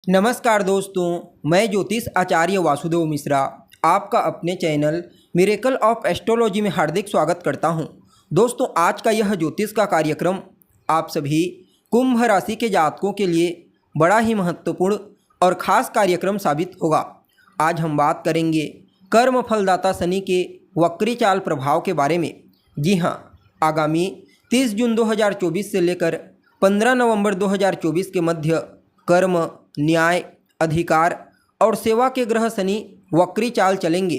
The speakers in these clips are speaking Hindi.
नमस्कार दोस्तों, मैं ज्योतिष आचार्य वासुदेव मिश्रा आपका अपने चैनल मिरेकल ऑफ एस्ट्रोलॉजी में हार्दिक स्वागत करता हूं। दोस्तों, आज का यह ज्योतिष का कार्यक्रम आप सभी कुंभ राशि के जातकों के लिए बड़ा ही महत्वपूर्ण और ख़ास कार्यक्रम साबित होगा। आज हम बात करेंगे कर्म फलदाता शनि के वक्री चाल प्रभाव के बारे में। जी हाँ, आगामी 30 जून 2024 से लेकर 15 नवंबर 2024 के मध्य कर्म, न्याय, अधिकार और सेवा के ग्रह शनि वक्री चाल चलेंगे।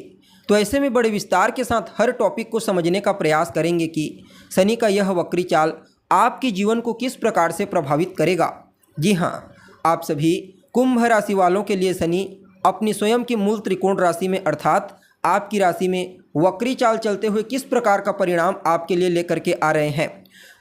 तो ऐसे में बड़े विस्तार के साथ हर टॉपिक को समझने का प्रयास करेंगे कि शनि का यह वक्री चाल आपके जीवन को किस प्रकार से प्रभावित करेगा। जी हाँ, आप सभी कुंभ राशि वालों के लिए शनि अपनी स्वयं की मूल त्रिकोण राशि में अर्थात आपकी राशि में वक्री चाल चलते हुए किस प्रकार का परिणाम आपके लिए लेकर के आ रहे हैं,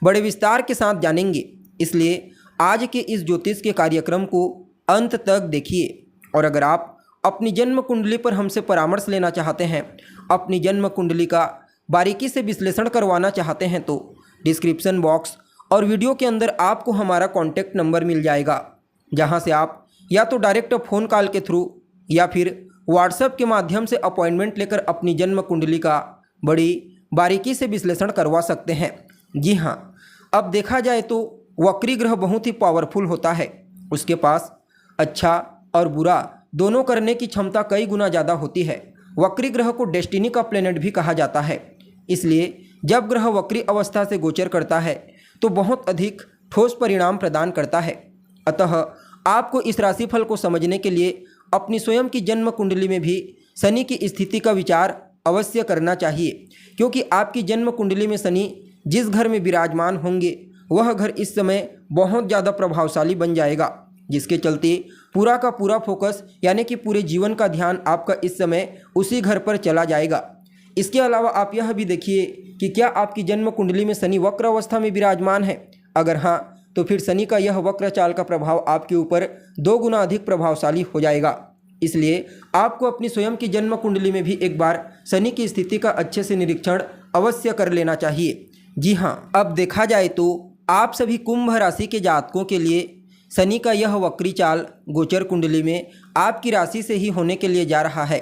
बड़े विस्तार के साथ जानेंगे। इसलिए आज के इस ज्योतिष के कार्यक्रम को अंत तक देखिए। और अगर आप अपनी जन्म कुंडली पर हमसे परामर्श लेना चाहते हैं, अपनी जन्म कुंडली का बारीकी से विश्लेषण करवाना चाहते हैं, तो डिस्क्रिप्शन बॉक्स और वीडियो के अंदर आपको हमारा कॉन्टैक्ट नंबर मिल जाएगा, जहां से आप या तो डायरेक्ट फ़ोन कॉल के थ्रू या फिर व्हाट्सएप के माध्यम से अपॉइंटमेंट लेकर अपनी जन्म कुंडली का बड़ी बारीकी से विश्लेषण करवा सकते हैं। जी हाँ, अब देखा जाए तो वक्री ग्रह बहुत ही पावरफुल होता है। उसके पास अच्छा और बुरा दोनों करने की क्षमता कई गुना ज़्यादा होती है। वक्री ग्रह को डेस्टिनी का प्लेनेट भी कहा जाता है। इसलिए जब ग्रह वक्री अवस्था से गोचर करता है तो बहुत अधिक ठोस परिणाम प्रदान करता है। अतः आपको इस राशिफल को समझने के लिए अपनी स्वयं की जन्म कुंडली में भी शनि की स्थिति का विचार अवश्य करना चाहिए, क्योंकि आपकी जन्म कुंडली में शनि जिस घर में विराजमान होंगे वह घर इस समय बहुत ज़्यादा प्रभावशाली बन जाएगा, जिसके चलते पूरा का पूरा फोकस यानी कि पूरे जीवन का ध्यान आपका इस समय उसी घर पर चला जाएगा। इसके अलावा आप यह भी देखिए कि क्या आपकी जन्म कुंडली में शनि वक्र अवस्था में विराजमान है। अगर हाँ, तो फिर शनि का यह वक्र चाल का प्रभाव आपके ऊपर 2 गुना अधिक प्रभावशाली हो जाएगा। इसलिए आपको अपनी स्वयं की जन्म कुंडली में भी एक बार शनि की स्थिति का अच्छे से निरीक्षण अवश्य कर लेना चाहिए। जी हाँ, अब देखा जाए तो आप सभी कुंभ राशि के जातकों के लिए शनि का यह वक्री चाल गोचर कुंडली में आपकी राशि से ही होने के लिए जा रहा है।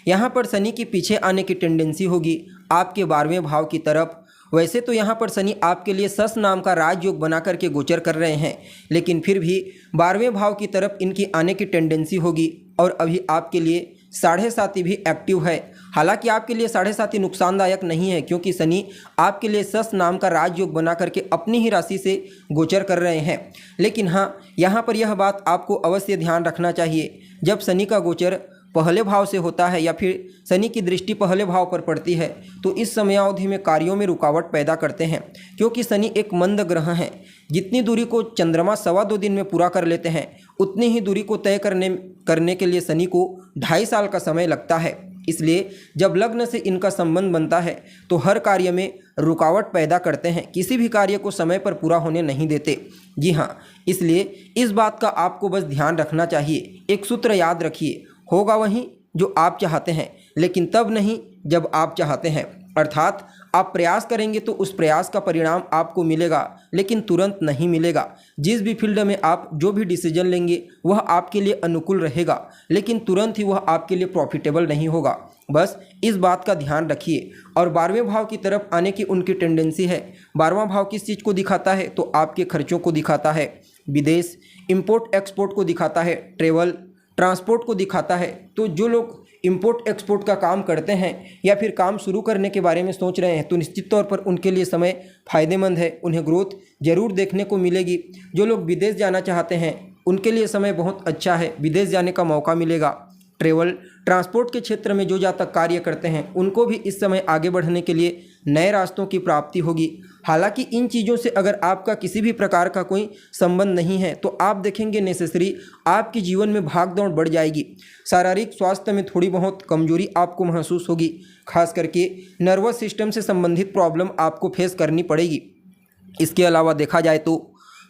यहाँ पर शनि के पीछे आने की टेंडेंसी होगी आपके 12वें भाव की तरफ। वैसे तो यहाँ पर शनि आपके लिए सस नाम का राजयोग बना करके गोचर कर रहे हैं, लेकिन फिर भी 12वें भाव की तरफ इनकी आने की टेंडेंसी होगी। और अभी आपके लिए 7.5 भी एक्टिव है। हालांकि आपके लिए 7.5 नुकसानदायक नहीं है, क्योंकि शनि आपके लिए सस नाम का राजयोग बना करके अपनी ही राशि से गोचर कर रहे हैं। लेकिन हाँ, यहाँ पर यह बात आपको अवश्य ध्यान रखना चाहिए, जब शनि का गोचर पहले भाव से होता है या फिर शनि की दृष्टि पहले भाव पर पड़ती है, तो इस समयावधि में कार्यों में रुकावट पैदा करते हैं, क्योंकि शनि एक मंद ग्रह है। जितनी दूरी को चंद्रमा 2.25 दिन में पूरा कर लेते हैं, उतनी ही दूरी को तय करने के लिए शनि को 2.5 साल का समय लगता है। इसलिए जब लग्न से इनका संबंध बनता है तो हर कार्य में रुकावट पैदा करते हैं, किसी भी कार्य को समय पर पूरा होने नहीं देते। जी हाँ, इसलिए इस बात का आपको बस ध्यान रखना चाहिए। एक सूत्र याद रखिए, होगा वही जो आप चाहते हैं, लेकिन तब नहीं जब आप चाहते हैं। अर्थात आप प्रयास करेंगे तो उस प्रयास का परिणाम आपको मिलेगा, लेकिन तुरंत नहीं मिलेगा। जिस भी फील्ड में आप जो भी डिसीजन लेंगे वह आपके लिए अनुकूल रहेगा, लेकिन तुरंत ही वह आपके लिए प्रॉफिटेबल नहीं होगा। बस इस बात का ध्यान रखिए। और 12वें भाव की तरफ आने की उनकी टेंडेंसी है। 12वां भाव किस चीज़ को दिखाता है, तो आपके खर्चों को दिखाता है, विदेश इंपोर्ट एक्सपोर्ट को दिखाता है, ट्रेवल ट्रांसपोर्ट को दिखाता है। तो जो लोग इंपोर्ट एक्सपोर्ट का काम करते हैं या फिर काम शुरू करने के बारे में सोच रहे हैं, तो निश्चित तौर पर उनके लिए समय फ़ायदेमंद है, उन्हें ग्रोथ जरूर देखने को मिलेगी। जो लोग विदेश जाना चाहते हैं उनके लिए समय बहुत अच्छा है, विदेश जाने का मौका मिलेगा। ट्रेवल ट्रांसपोर्ट के क्षेत्र में जो जातक कार्य करते हैं उनको भी इस समय आगे बढ़ने के लिए नए रास्तों की प्राप्ति होगी। हालांकि इन चीज़ों से अगर आपका किसी भी प्रकार का कोई संबंध नहीं है, तो आप देखेंगे नेसेसरी आपके जीवन में भाग दौड़ बढ़ जाएगी। शारीरिक स्वास्थ्य में थोड़ी बहुत कमजोरी आपको महसूस होगी, खास करके नर्वस सिस्टम से संबंधित प्रॉब्लम आपको फेस करनी पड़ेगी। इसके अलावा देखा जाए तो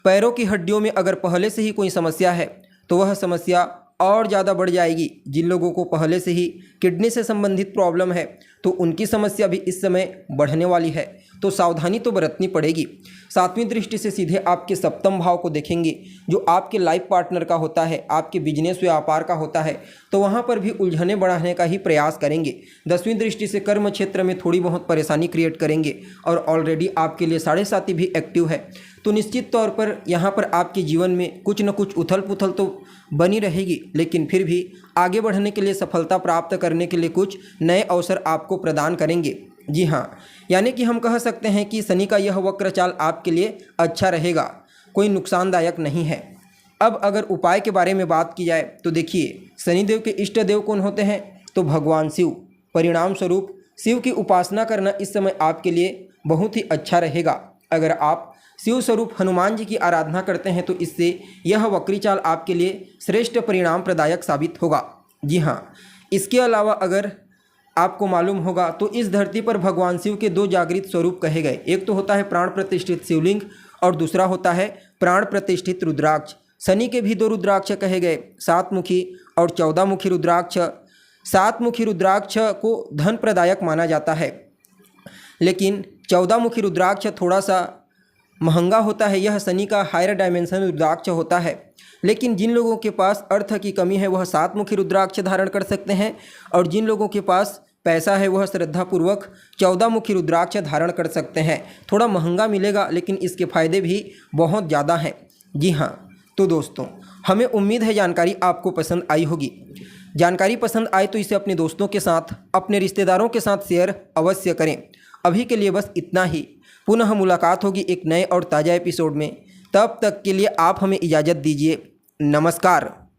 पैरों की हड्डियों में अगर पहले से ही कोई समस्या है तो वह समस्या और ज़्यादा बढ़ जाएगी। जिन लोगों को पहले से ही किडनी से संबंधित प्रॉब्लम है तो उनकी समस्या भी इस समय बढ़ने वाली है, तो सावधानी तो बरतनी पड़ेगी। सातवीं दृष्टि से सीधे आपके सप्तम भाव को देखेंगे, जो आपके लाइफ पार्टनर का होता है, आपके बिजनेस व्यापार का होता है, तो वहाँ पर भी उलझने बढ़ाने का ही प्रयास करेंगे। दसवीं दृष्टि से कर्म क्षेत्र में थोड़ी बहुत परेशानी क्रिएट करेंगे और ऑलरेडी आपके लिए साढ़े साथी भी एक्टिव है, तो निश्चित तौर पर यहाँ पर आपके जीवन में कुछ न कुछ उथल पुथल तो बनी रहेगी, लेकिन फिर भी आगे बढ़ने के लिए, सफलता प्राप्त करने के लिए कुछ नए अवसर आपको प्रदान करेंगे। जी हाँ, यानी कि हम कह सकते हैं कि शनि का यह वक्र चाल आपके लिए अच्छा रहेगा, कोई नुकसानदायक नहीं है। अब अगर उपाय के बारे में बात की जाए तो देखिए, शनिदेव के इष्ट देव कौन होते हैं, तो भगवान शिव। परिणाम स्वरूप शिव की उपासना करना इस समय आपके लिए बहुत ही अच्छा रहेगा। अगर आप शिव स्वरूप हनुमान जी की आराधना करते हैं तो इससे यह वक्री चाल आपके लिए श्रेष्ठ परिणाम प्रदायक साबित होगा। जी हाँ, इसके अलावा अगर आपको मालूम होगा तो इस धरती पर भगवान शिव के दो जागृत स्वरूप कहे गए, एक तो होता है प्राण प्रतिष्ठित शिवलिंग और दूसरा होता है प्राण प्रतिष्ठित रुद्राक्ष। शनि के भी दो रुद्राक्ष कहे गए, 7 मुखी और 14 मुखी रुद्राक्ष। 7 मुखी रुद्राक्ष को धन प्रदायक माना जाता है, लेकिन 14 मुखी रुद्राक्ष थोड़ा सा महंगा होता है। यह शनि का हायर डायमेंशन रुद्राक्ष होता है, लेकिन जिन लोगों के पास अर्थ की कमी है वह 7 मुखी रुद्राक्ष धारण कर सकते हैं, और जिन लोगों के पास पैसा है वह श्रद्धापूर्वक 14 मुखी रुद्राक्ष धारण कर सकते हैं। थोड़ा महंगा मिलेगा, लेकिन इसके फायदे भी बहुत ज़्यादा हैं। जी हाँ, तो दोस्तों, हमें उम्मीद है जानकारी आपको पसंद आई होगी। जानकारी पसंद आए तो इसे अपने दोस्तों के साथ, अपने रिश्तेदारों के साथ शेयर अवश्य करें। अभी के लिए बस इतना ही। पुनः मुलाकात होगी एक नए और ताज़ा एपिसोड में। तब तक के लिए आप हमें इजाज़त दीजिए। नमस्कार।